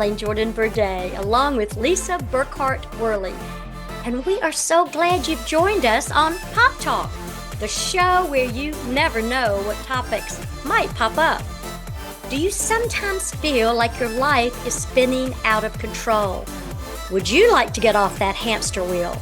Elaine Jordan Burday, along with Lisa Burkhardt Worley. And we are so glad you've joined us on Pop Talk, the show where you never know what topics might pop up. Do you sometimes feel like your life is spinning out of control? Would you like to get off that hamster wheel?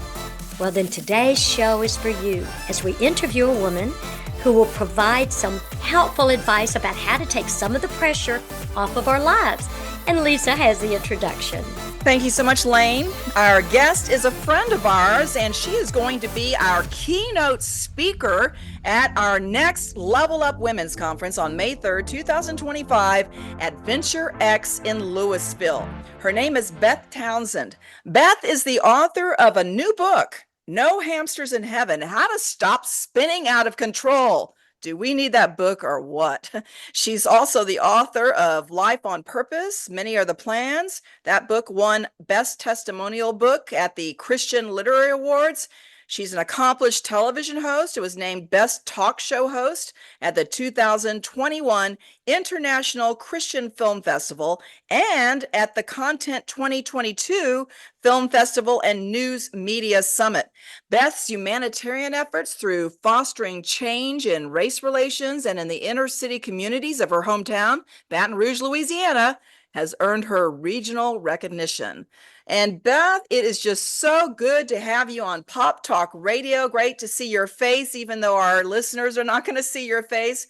Well, then today's show is for you as we interview a woman who will provide some helpful advice about how to take some of the pressure off of our lives. And Lisa has the introduction. Thank you so much, Lane. Our guest is a friend of ours, and she is going to be our keynote speaker at our next Level Up Women's Conference on May 3rd, 2025 at Venture X in Louisville. Her name is Beth Townsend. Beth is the author of a new book, No Hamsters in Heaven: How to Stop Spinning Out of Control. Do we need that book or what? She's also the author of Life on Purpose, Many Are the Plans. That book won Best Testimonial Book at the Christian Literary Awards. She's an accomplished television host who was named Best Talk Show Host at the 2021 International Christian Film Festival and at the Content 2022 Film Festival and News Media Summit. Beth's humanitarian efforts through fostering change in race relations and in the inner city communities of her hometown, Baton Rouge, Louisiana, has earned her regional recognition. And Beth, it is just so good to have you on Pop Talk Radio. Great to see your face, even though our listeners are not going to see your face.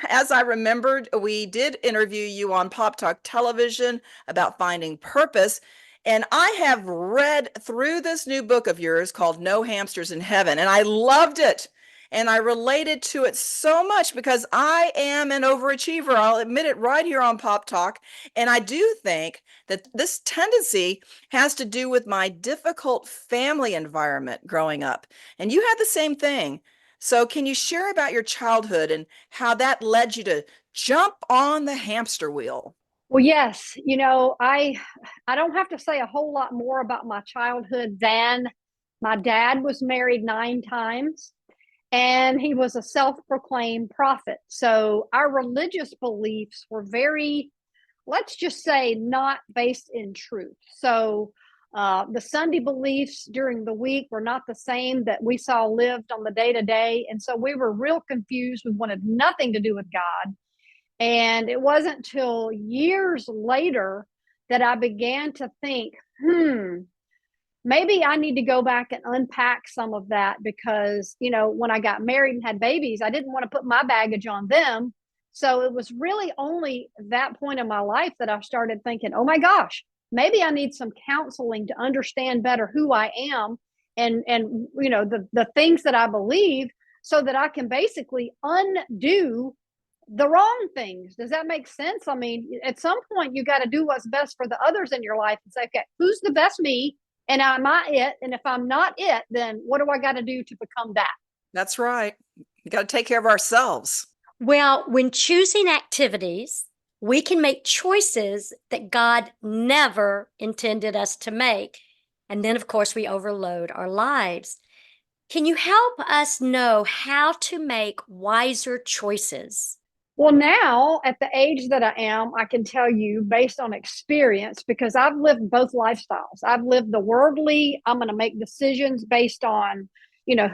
As I remembered, we did interview you on Pop Talk Television about finding purpose. And I have read through this new book of yours called No Hamsters in Heaven, and I loved it. And I related to it so much because I am an overachiever. I'll admit it right here on Pop Talk. And I do think that this tendency has to do with my difficult family environment growing up. And you had the same thing. So can you share about your childhood and how that led you to jump on the hamster wheel? Well, yes, I don't have to say a whole lot more about my childhood than my dad was married 9 times. And he was a self-proclaimed prophet. So our religious beliefs were very, let's just say, not based in truth. So the Sunday beliefs during the week were not the same that we saw lived on the day-to-day. And so we were real confused. We wanted nothing to do with God. And it wasn't until years later that I began to think, maybe I need to go back and unpack some of that because, when I got married and had babies, I didn't want to put my baggage on them. So it was really only that point in my life that I started thinking, oh my gosh, maybe I need some counseling to understand better who I am and the things that I believe so that I can basically undo the wrong things. Does that make sense? I mean, at some point you got to do what's best for the others in your life and say, okay, who's the best me? And am I it? And if I'm not it, then what do I got to do to become that? That's right. We got to take care of ourselves. Well, when choosing activities, we can make choices that God never intended us to make. And then, of course, we overload our lives. Can you help us know how to make wiser choices? Well, now at the age that I am, I can tell you based on experience, because I've lived both lifestyles. I've lived the worldly, I'm going to make decisions based on,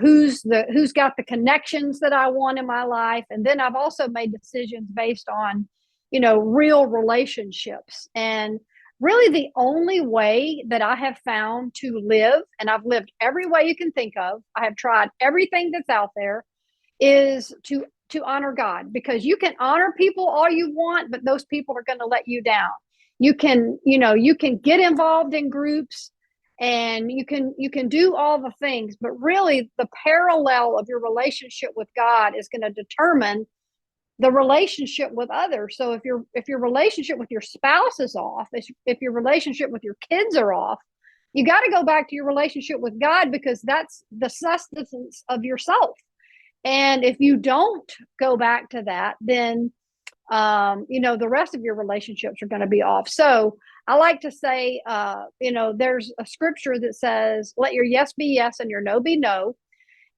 who's got the connections that I want in my life. And then I've also made decisions based on, real relationships. And really the only way that I have found to live, and I've lived every way you can think of, I have tried everything that's out there, is to honor God, because you can honor people all you want, but those people are going to let you down. You can get involved in groups and you can do all the things, but really the parallel of your relationship with God is going to determine the relationship with others. So if your relationship with your spouse is off, if your relationship with your kids are off, you got to go back to your relationship with God, because that's the sustenance of yourself. And if you don't go back to that, then, the rest of your relationships are going to be off. So I like to say, there's a scripture that says, let your yes be yes and your no be no.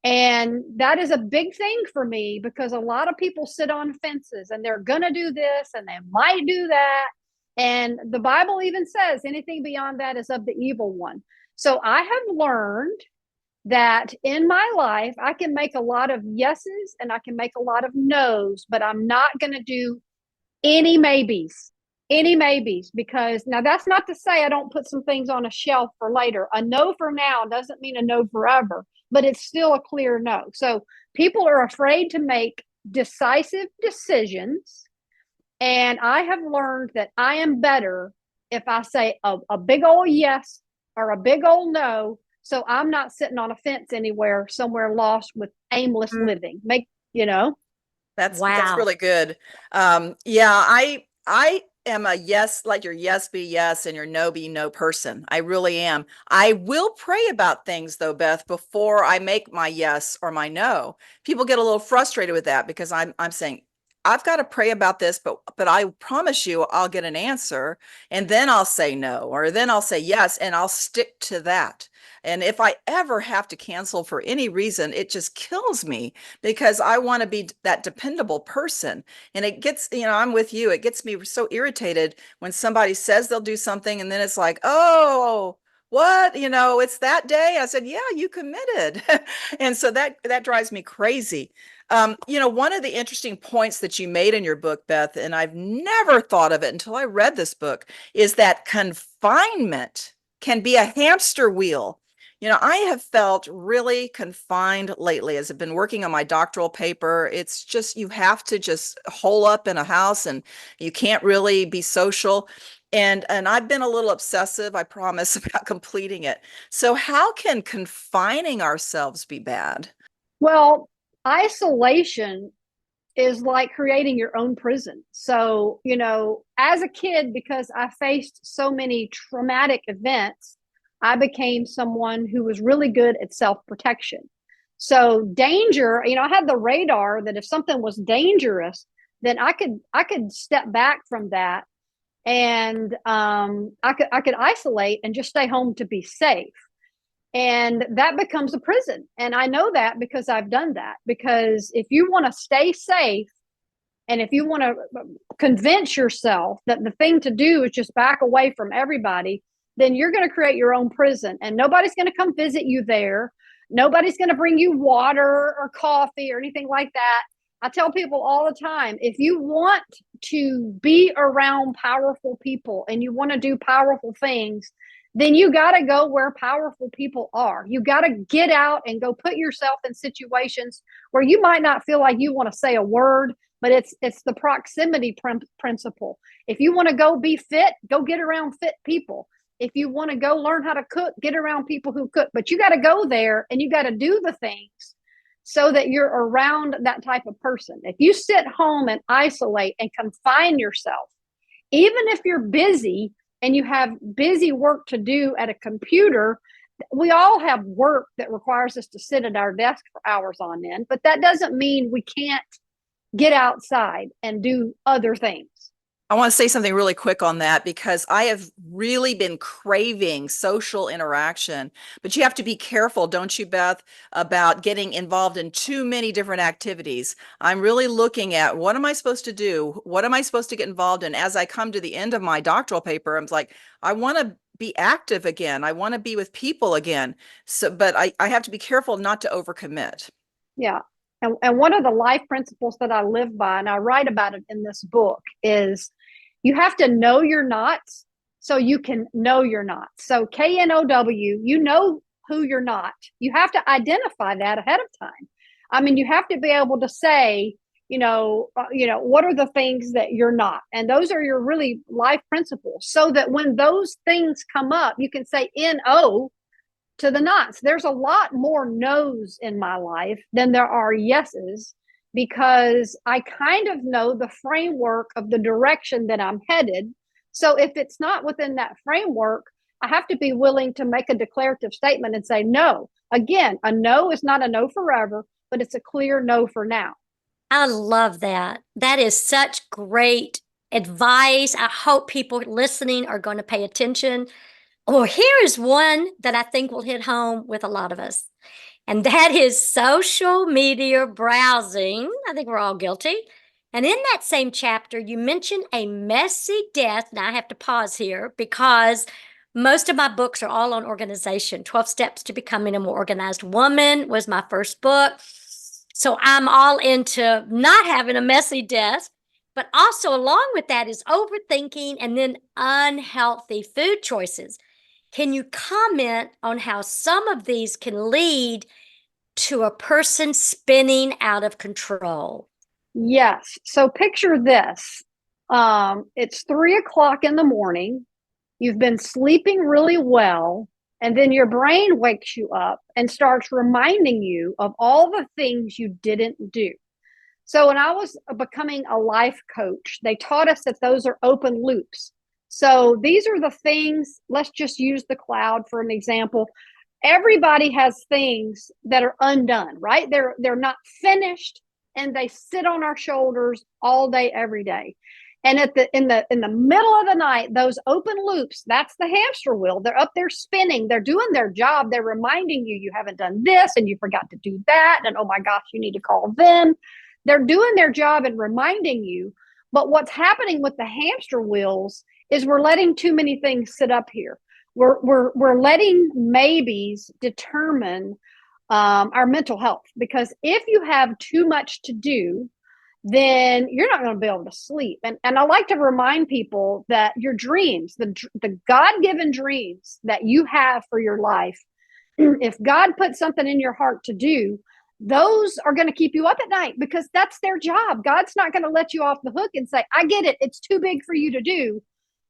And that is a big thing for me, because a lot of people sit on fences and they're going to do this and they might do that. And the Bible even says anything beyond that is of the evil one. So I have learned that in my life, I can make a lot of yeses and I can make a lot of nos, but I'm not going to do any maybes, because now that's not to say I don't put some things on a shelf for later. A no for now doesn't mean a no forever, but it's still a clear no. So people are afraid to make decisive decisions. And I have learned that I am better if I say a big old yes or a big old no. So I'm not sitting on a fence anywhere, somewhere lost with aimless living. That's Wow. really good. Yeah, I am a yes, like your yes be yes and your no be no person. I really am. I will pray about things though, Beth, before I make my yes or my no. People get a little frustrated with that because I'm saying I've got to pray about this, but I promise you I'll get an answer and then I'll say no or then I'll say yes and I'll stick to that. And if I ever have to cancel for any reason, it just kills me because I want to be that dependable person. And it gets, I'm with you. It gets me so irritated when somebody says they'll do something and then it's like, oh, what? It's that day. I said, yeah, you committed. And so that drives me crazy. One of the interesting points that you made in your book, Beth, and I've never thought of it until I read this book, is that confinement can be a hamster wheel. I have felt really confined lately as I've been working on my doctoral paper. It's just, you have to just hole up in a house and you can't really be social. And I've been a little obsessive, I promise, about completing it. So how can confining ourselves be bad? Well, isolation is like creating your own prison. So, as a kid, because I faced so many traumatic events, I became someone who was really good at self-protection. So danger, I had the radar that if something was dangerous, then I could step back from that, and I could isolate and just stay home to be safe. And that becomes a prison. And I know that because I've done that. Because if you want to stay safe, and if you want to convince yourself that the thing to do is just back away from everybody, then you're going to create your own prison, and nobody's going to come visit you there. Nobody's going to bring you water or coffee or anything like that. I tell people all the time, if you want to be around powerful people and you want to do powerful things, then you got to go where powerful people are. You got to get out and go put yourself in situations where you might not feel like you want to say a word, but it's the proximity principle. If you want to go be fit, go get around fit people. If you want to go learn how to cook, get around people who cook. But you got to go there and you got to do the things so that you're around that type of person. If you sit home and isolate and confine yourself, even if you're busy and you have busy work to do at a computer, we all have work that requires us to sit at our desk for hours on end, but that doesn't mean we can't get outside and do other things. I want to say something really quick on that because I have really been craving social interaction, but you have to be careful, don't you, Beth, about getting involved in too many different activities. I'm really looking at what am I supposed to do? What am I supposed to get involved in? As I come to the end of my doctoral paper, I'm like, I want to be active again. I want to be with people again. So, but I have to be careful not to overcommit. Yeah. And one of the life principles that I live by, and I write about it in this book, is you have to know you're not so you can know you're not. So KNOW, you know who you're not. You have to identify that ahead of time. I mean, you have to be able to say, what are the things that you're not? And those are your really life principles, so that when those things come up, you can say NO to the nots. There's a lot more no's in my life than there are yeses, because I kind of know the framework of the direction that I'm headed. So if it's not within that framework, I have to be willing to make a declarative statement and say no. Again, a no is not a no forever, but it's a clear no for now. I love that. That is such great advice. I hope people listening are going to pay attention. Or here is one that I think will hit home with a lot of us, and that is social media browsing. I think we're all guilty. And in that same chapter, you mention a messy death. Now I have to pause here because most of my books are all on organization. 12 Steps to Becoming a More Organized Woman was my first book. So I'm all into not having a messy death, but also along with that is overthinking and then unhealthy food choices. Can you comment on how some of these can lead to a person spinning out of control? Yes. So picture this. It's 3 o'clock in the morning. You've been sleeping really well. And then your brain wakes you up and starts reminding you of all the things you didn't do. So when I was becoming a life coach, they taught us that those are open loops. So these are the things, let's just use the cloud for an example. Everybody has things that are undone, right? They're not finished and they sit on our shoulders all day, every day. And in the middle of the night, those open loops, that's the hamster wheel. They're up there spinning. They're doing their job. They're reminding you haven't done this and you forgot to do that. And oh my gosh, you need to call them. They're doing their job and reminding you. But what's happening with the hamster wheels is we're letting too many things sit up here. We're letting maybes determine our mental health, because if you have too much to do, then you're not going to be able to sleep. And I like to remind people that your dreams, the God-given dreams that you have for your life, if God put something in your heart to do, those are going to keep you up at night because that's their job. God's not going to let you off the hook and say, I get it, it's too big for you to do,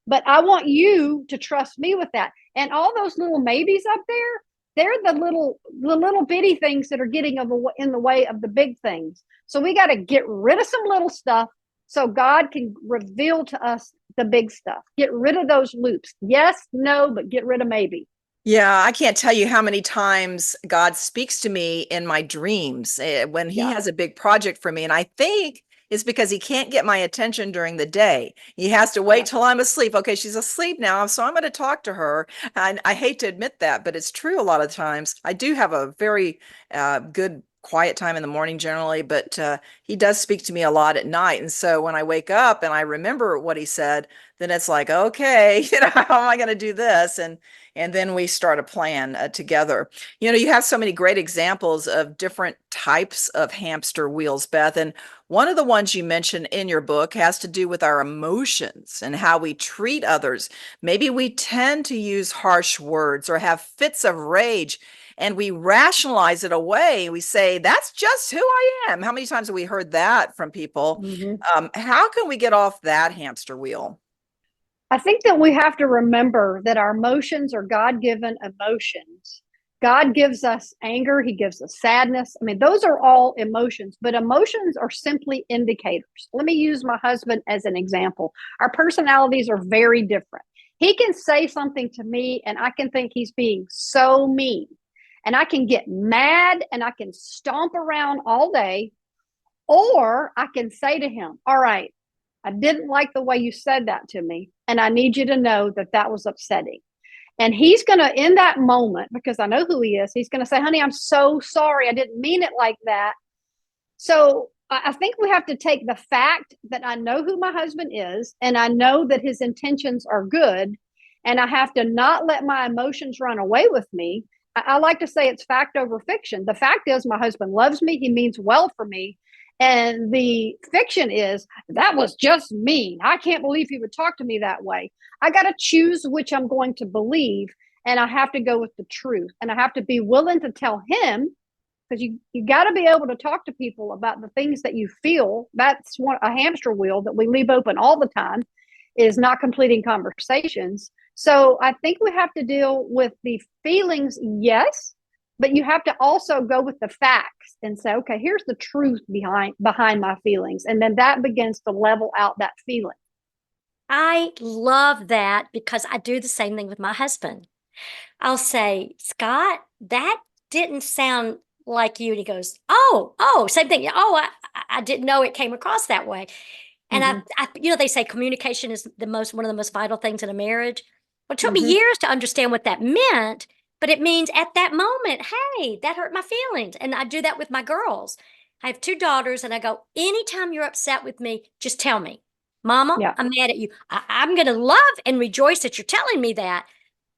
but I want you to trust me with that. And all those little maybes up there, they're the little bitty things that are getting in the way of the big things. So we got to get rid of some little stuff so God can reveal to us the big stuff. Get rid of those loops. Yes, no, but get rid of maybe. Yeah, I can't tell you how many times God speaks to me in my dreams when he has a big project for me. And I think it's because he can't get my attention during the day. He has to wait till I'm asleep. Okay, she's asleep now, so I'm going to talk to her. And I hate to admit that, but it's true a lot of times. I do have a very good quiet time in the morning generally, but he does speak to me a lot at night. And so when I wake up and I remember what he said, then it's like, okay, how am I going to do this? And then we start a plan together. You have so many great examples of different types of hamster wheels, Beth. And one of the ones you mentioned in your book has to do with our emotions and how we treat others. Maybe we tend to use harsh words or have fits of rage, and we rationalize it away. We say, that's just who I am. How many times have we heard that from people? Mm-hmm. How can we get off that hamster wheel? I think that we have to remember that our emotions are God-given emotions. God gives us anger. He gives us sadness. I mean, those are all emotions, but emotions are simply indicators. Let me use my husband as an example. Our personalities are very different. He can say something to me and I can think he's being so mean, and I can get mad and I can stomp around all day, or I can say to him, all right, I didn't like the way you said that to me, and I need you to know that that was upsetting. And he's going to, in that moment, because I know who he is, he's going to say, honey, I'm so sorry. I didn't mean it like that. So I think we have to take the fact that I know who my husband is, and I know that his intentions are good, and I have to not let my emotions run away with me. I like to say it's fact over fiction. The fact is my husband loves me. He means well for me. And the fiction is, that was just mean. I can't believe he would talk to me that way. I got to choose which I'm going to believe, and I have to go with the truth. And I have to be willing to tell him, because you got to be able to talk to people about the things that you feel. That's a hamster wheel that we leave open all the time, is not completing conversations. So I think we have to deal with the feelings, yes, but you have to also go with the facts and say, okay, here's the truth behind my feelings. And then that begins to level out that feeling. I love that because I do the same thing with my husband. I'll say, Scott, that didn't sound like you. And he goes, oh, same thing. Oh, I didn't know it came across that way. And I they say communication is one of the most vital things in a marriage. Well, it took me years to understand what that meant, but it means at that moment, hey, that hurt my feelings. And I do that with my girls. I have two daughters, and I go, anytime you're upset with me, just tell me, Mama, Yeah. I'm mad at you. I'm going to love and rejoice that you're telling me that.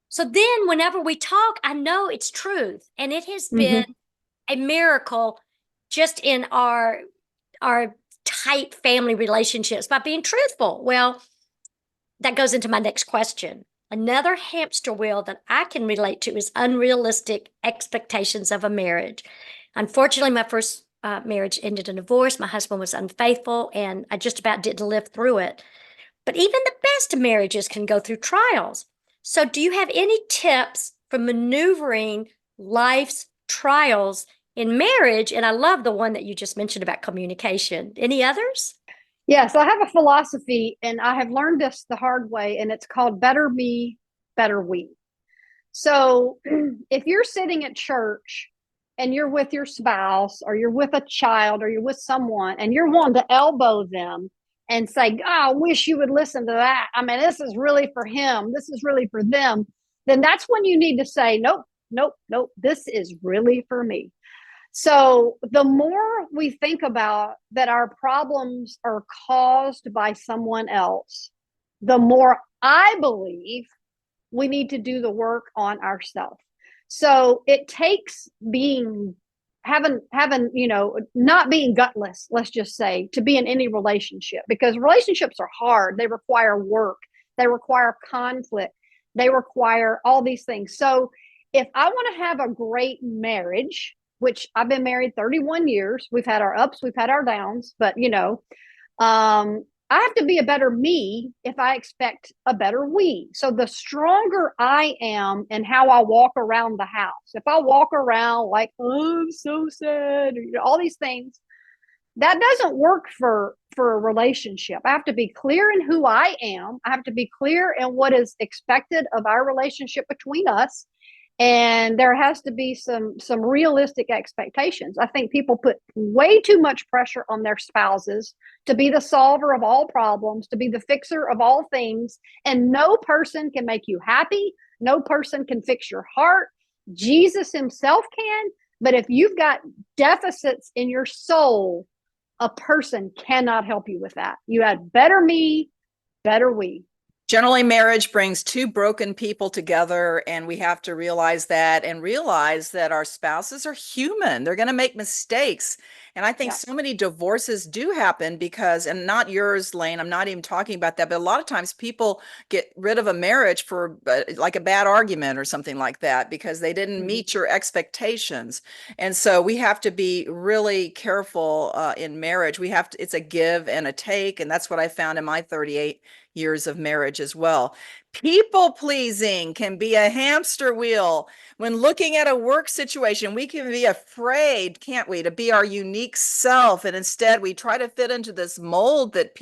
So then, whenever we talk, I know it's truth. And it has been a miracle just in our tight family relationships by being truthful. Well, that goes into my next question. Another hamster wheel that I can relate to is unrealistic expectations of a marriage. Unfortunately, my first marriage ended in divorce. My husband was unfaithful, and I just about didn't live through it. But even the best of marriages can go through trials. So, do you have any tips for maneuvering life's trials in marriage? And I love the one that you just mentioned about communication. Any others? Yes, I have a philosophy, and I have learned this the hard way, and it's called better me, better we. So if you're sitting at church and you're with your spouse or you're with a child or you're with someone and you're wanting to elbow them and say, oh, I wish you would listen to that. I mean, this is really for him. This is really for them. Then that's when you need to say, nope, nope, nope. This is really for me. So the more we think about that our problems are caused by someone else, the more I believe we need to do the work on ourselves. So it takes having not being gutless, let's just say, to be in any relationship, because relationships are hard. They require work, they require conflict, they require all these things. So if I want to have a great marriage, which I've been married 31 years, we've had our ups, we've had our downs, but I have to be a better me if I expect a better we. So the stronger I am in how I walk around the house, if I walk around like, oh, I'm so sad, or, all these things, that doesn't work for a relationship. I have to be clear in who I am. I have to be clear in what is expected of our relationship between us. And there has to be some realistic expectations. I think people put way too much pressure on their spouses to be the solver of all problems, to be the fixer of all things, and no person can make you happy. No person can fix your heart. Jesus himself can, but if you've got deficits in your soul, a person cannot help you with that. You had better me, better we. Generally, marriage brings two broken people together, and we have to realize that our spouses are human. They're going to make mistakes. And I think so many divorces do happen because, and not yours, Lane, I'm not even talking about that, but a lot of times people get rid of a marriage for like a bad argument or something like that because they didn't meet your expectations. And so we have to be really careful in marriage. It's a give and a take. And that's what I found in my 38 years of marriage as well. People pleasing can be a hamster wheel. When looking at a work situation, we can be afraid, can't we, to be our unique self. And instead, we try to fit into this mold that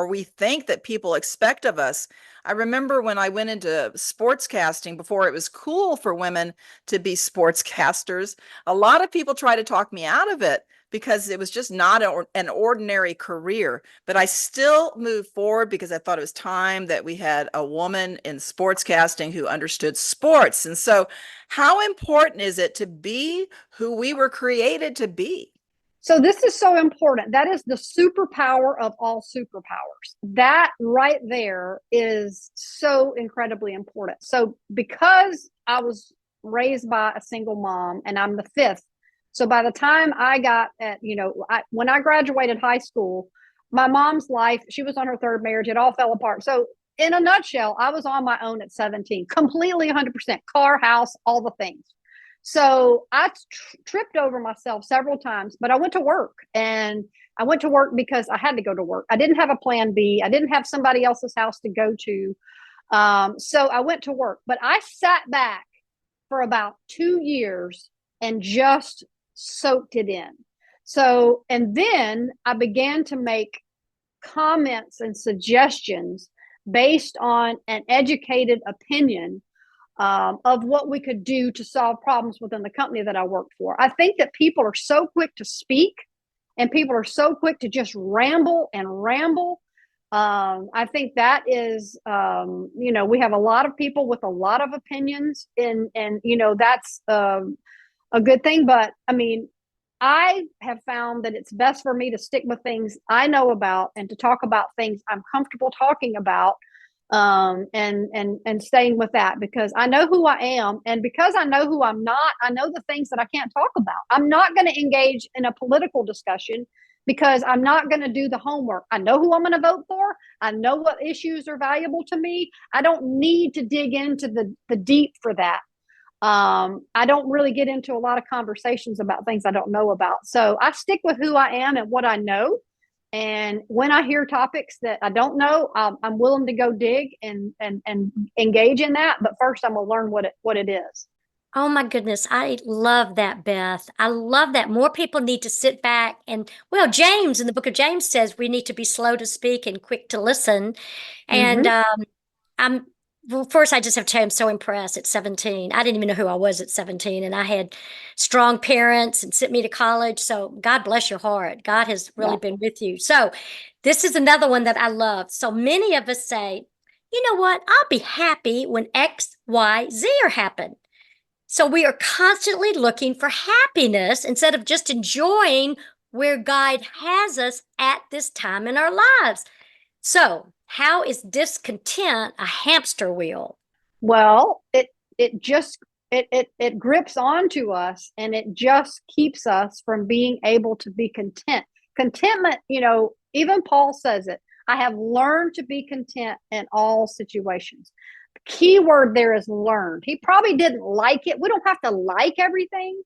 we think that people expect of us. I remember when I went into sportscasting before it was cool for women to be sportscasters, a lot of people tried to talk me out of it because it was just not an ordinary career. But I still moved forward because I thought it was time that we had a woman in sportscasting who understood sports. And so how important is it to be who we were created to be? So this is so important. That is the superpower of all superpowers. That right there is so incredibly important. So because I was raised by a single mom and I'm the fifth, so by the time I got when I graduated high school, my mom's life, she was on her third marriage, it all fell apart. So in a nutshell, I was on my own at 17, completely 100%, car, house, all the things. So I tripped over myself several times, but I went to work, and I went to work because I had to go to work. I didn't have a plan B. I didn't have somebody else's house to go to. So I went to work, but I sat back for about 2 years and just soaked it in. So, and then I began to make comments and suggestions based on an educated opinion of what we could do to solve problems within the company that I worked for. I think that people are so quick to speak and people are so quick to just ramble and ramble. I think that is, we have a lot of people with a lot of opinions, and that's a good thing. But I mean, I have found that it's best for me to stick with things I know about and to talk about things I'm comfortable talking about, and staying with that, because I know who I am, and because I know who I'm not, I know the things that I can't talk about. I'm not going to engage in a political discussion because I'm not going to do the homework. I know who I'm going to vote for. I know what issues are valuable to me. I don't need to dig into the deep for that. I don't really get into a lot of conversations about things I don't know about. So I stick with who I am and what I know. And when I hear topics that I don't know, I'm willing to go dig and engage in that. But first, I'm gonna learn what it is. Oh my goodness, I love that, Beth. I love that. More people need to sit back and, well, James in the book of James says we need to be slow to speak and quick to listen. And Mm-hmm. I'm, well, first, I just have to say I'm so impressed at 17. I didn't even know who I was at 17, and I had strong parents and sent me to college. So God bless your heart. God has really Yeah. been with you. So this is another one that I love. So many of us say, you know what? I'll be happy when X, Y, Z are happen. So we are constantly looking for happiness instead of just enjoying where God has us at this time in our lives. So, how is discontent a hamster wheel? Well, it just it grips onto us, and it just keeps us from being able to be content. Contentment, even Paul says it. I have learned to be content in all situations. The key word there is learned. He probably didn't like it. We don't have to like everything,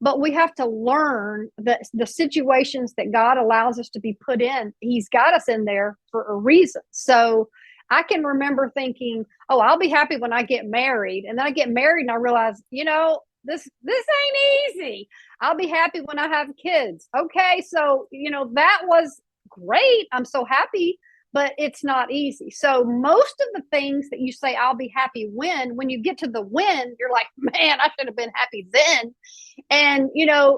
but we have to learn that the situations that God allows us to be put in, He's got us in there for a reason. So I can remember thinking, oh, I'll be happy when I get married. And then I get married and I realize, this ain't easy. I'll be happy when I have kids. Okay, so that was great. I'm so happy, but it's not easy. So most of the things that you say I'll be happy when you get to the when, you're like, man, I should have been happy then. And,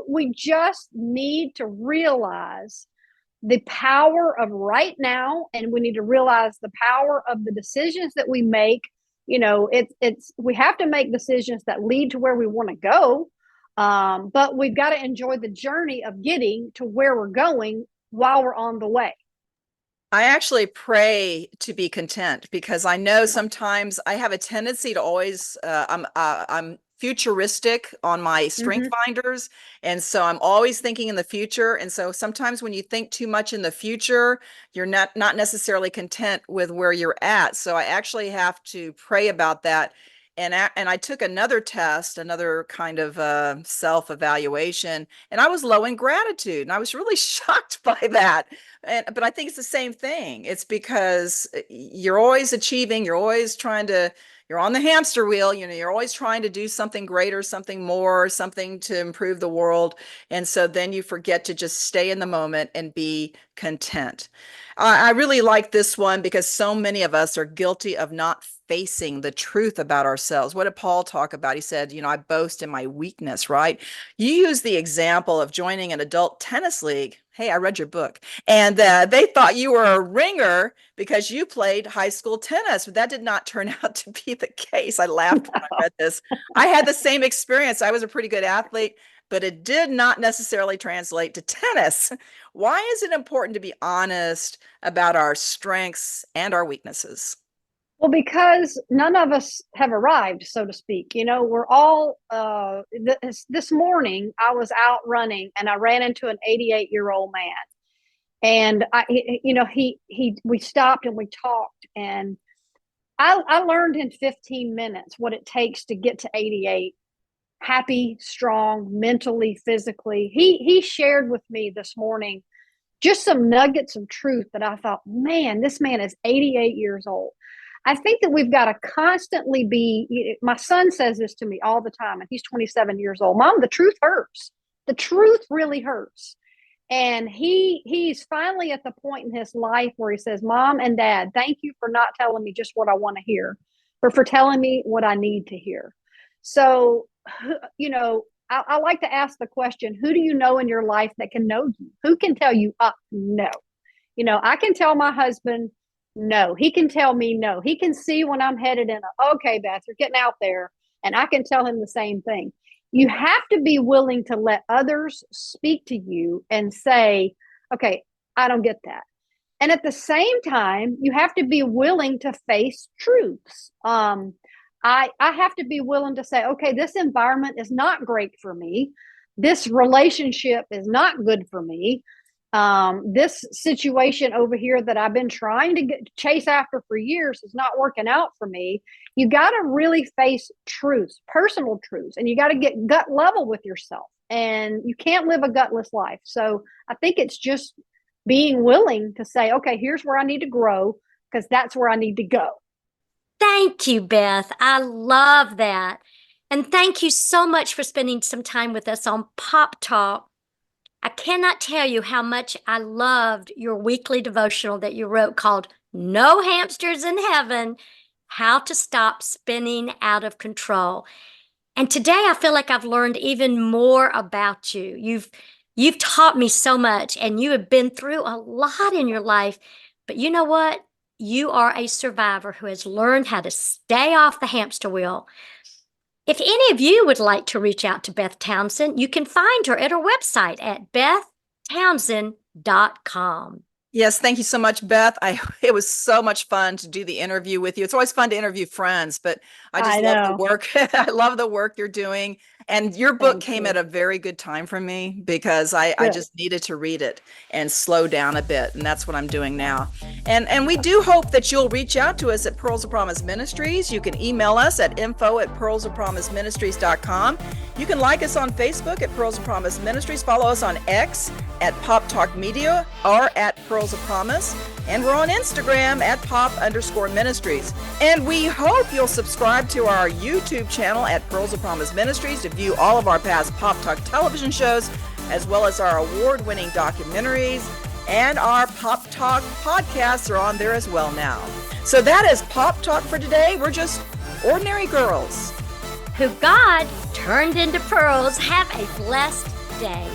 we just need to realize the power of right now. And we need to realize the power of the decisions that we make. We have to make decisions that lead to where we want to go. But we've got to enjoy the journey of getting to where we're going while we're on the way. I actually pray to be content because I know sometimes I have a tendency to always I'm futuristic on my strength Mm-hmm. finders, and so I'm always thinking in the future. And so sometimes when you think too much in the future, you're not necessarily content with where you're at. So I actually have to pray about that. And I took another test, another kind of self-evaluation, and I was low in gratitude, and I was really shocked by that. But I think it's the same thing. It's because you're always achieving, you're on the hamster wheel, you're always trying to do something greater, something more, something to improve the world. And so then you forget to just stay in the moment and be content. I really like this one because so many of us are guilty of not facing the truth about ourselves. What did Paul talk about? He said, I boast in my weakness, right? You use the example of joining an adult tennis league. Hey, I read your book. And they thought you were a ringer because you played high school tennis, but that did not turn out to be the case. I laughed when I read this. I had the same experience. I was a pretty good athlete, but it did not necessarily translate to tennis. Why is it important to be honest about our strengths and our weaknesses? Well, because none of us have arrived, so to speak. We're all. This morning, I was out running, and I ran into an 88-year-old man, and we stopped and we talked, and I learned in 15 minutes what it takes to get to 88, happy, strong, mentally, physically. He shared with me this morning just some nuggets of truth that I thought, man, this man is 88 years old. I think that we've got to constantly be, my son says this to me all the time, and he's 27 years old. Mom, the truth hurts. The truth really hurts. And he's finally at the point in his life where he says, Mom and Dad, thank you for not telling me just what I want to hear, but for telling me what I need to hear. So, I like to ask the question, who do you know in your life that can know you? Who can tell you, no? I can tell my husband, no. He can tell me no. He can see when I'm headed in okay, Beth, you're getting out there. And I can tell him the same thing. You have to be willing to let others speak to you and say, okay, I don't get that. And at the same time, you have to be willing to face truths. I have to be willing to say, okay, this environment is not great for me. This relationship is not good for me. This situation over here that I've been trying to chase after for years is not working out for me. You got to really face truths, personal truths, and you got to get gut level with yourself. And you can't live a gutless life. So I think it's just being willing to say, okay, here's where I need to grow because that's where I need to go. Thank you, Beth. I love that. And thank you so much for spending some time with us on Pop Talk. I cannot tell you how much I loved your weekly devotional that you wrote called No Hamsters in Heaven, How to Stop Spinning Out of Control. And today I feel like I've learned even more about you. You've taught me so much, and you have been through a lot in your life. But you know what? You are a survivor who has learned how to stay off the hamster wheel. If any of you would like to reach out to Beth Townsend, you can find her at her website at bethtownsend.com. Yes, thank you so much, Beth. It was so much fun to do the interview with you. It's always fun to interview friends, but I just love the work. I love the work you're doing. And your book came at a very good time for me because I just needed to read it and slow down a bit. And that's what I'm doing now. And we do hope that you'll reach out to us at Pearls of Promise Ministries. You can email us at info@pearlsofpromiseministries.com. You can like us on Facebook at Pearls of Promise Ministries. Follow us on X at Pop Talk Media or at Pearls of Promise. And we're on Instagram at pop_ministries. And we hope you'll subscribe to our YouTube channel at Pearls of Promise Ministries to view all of our past Pop Talk television shows, as well as our award-winning documentaries. And our Pop Talk podcasts are on there as well now. So that is Pop Talk for today. We're just ordinary girls who God turned into pearls. Have a blessed day.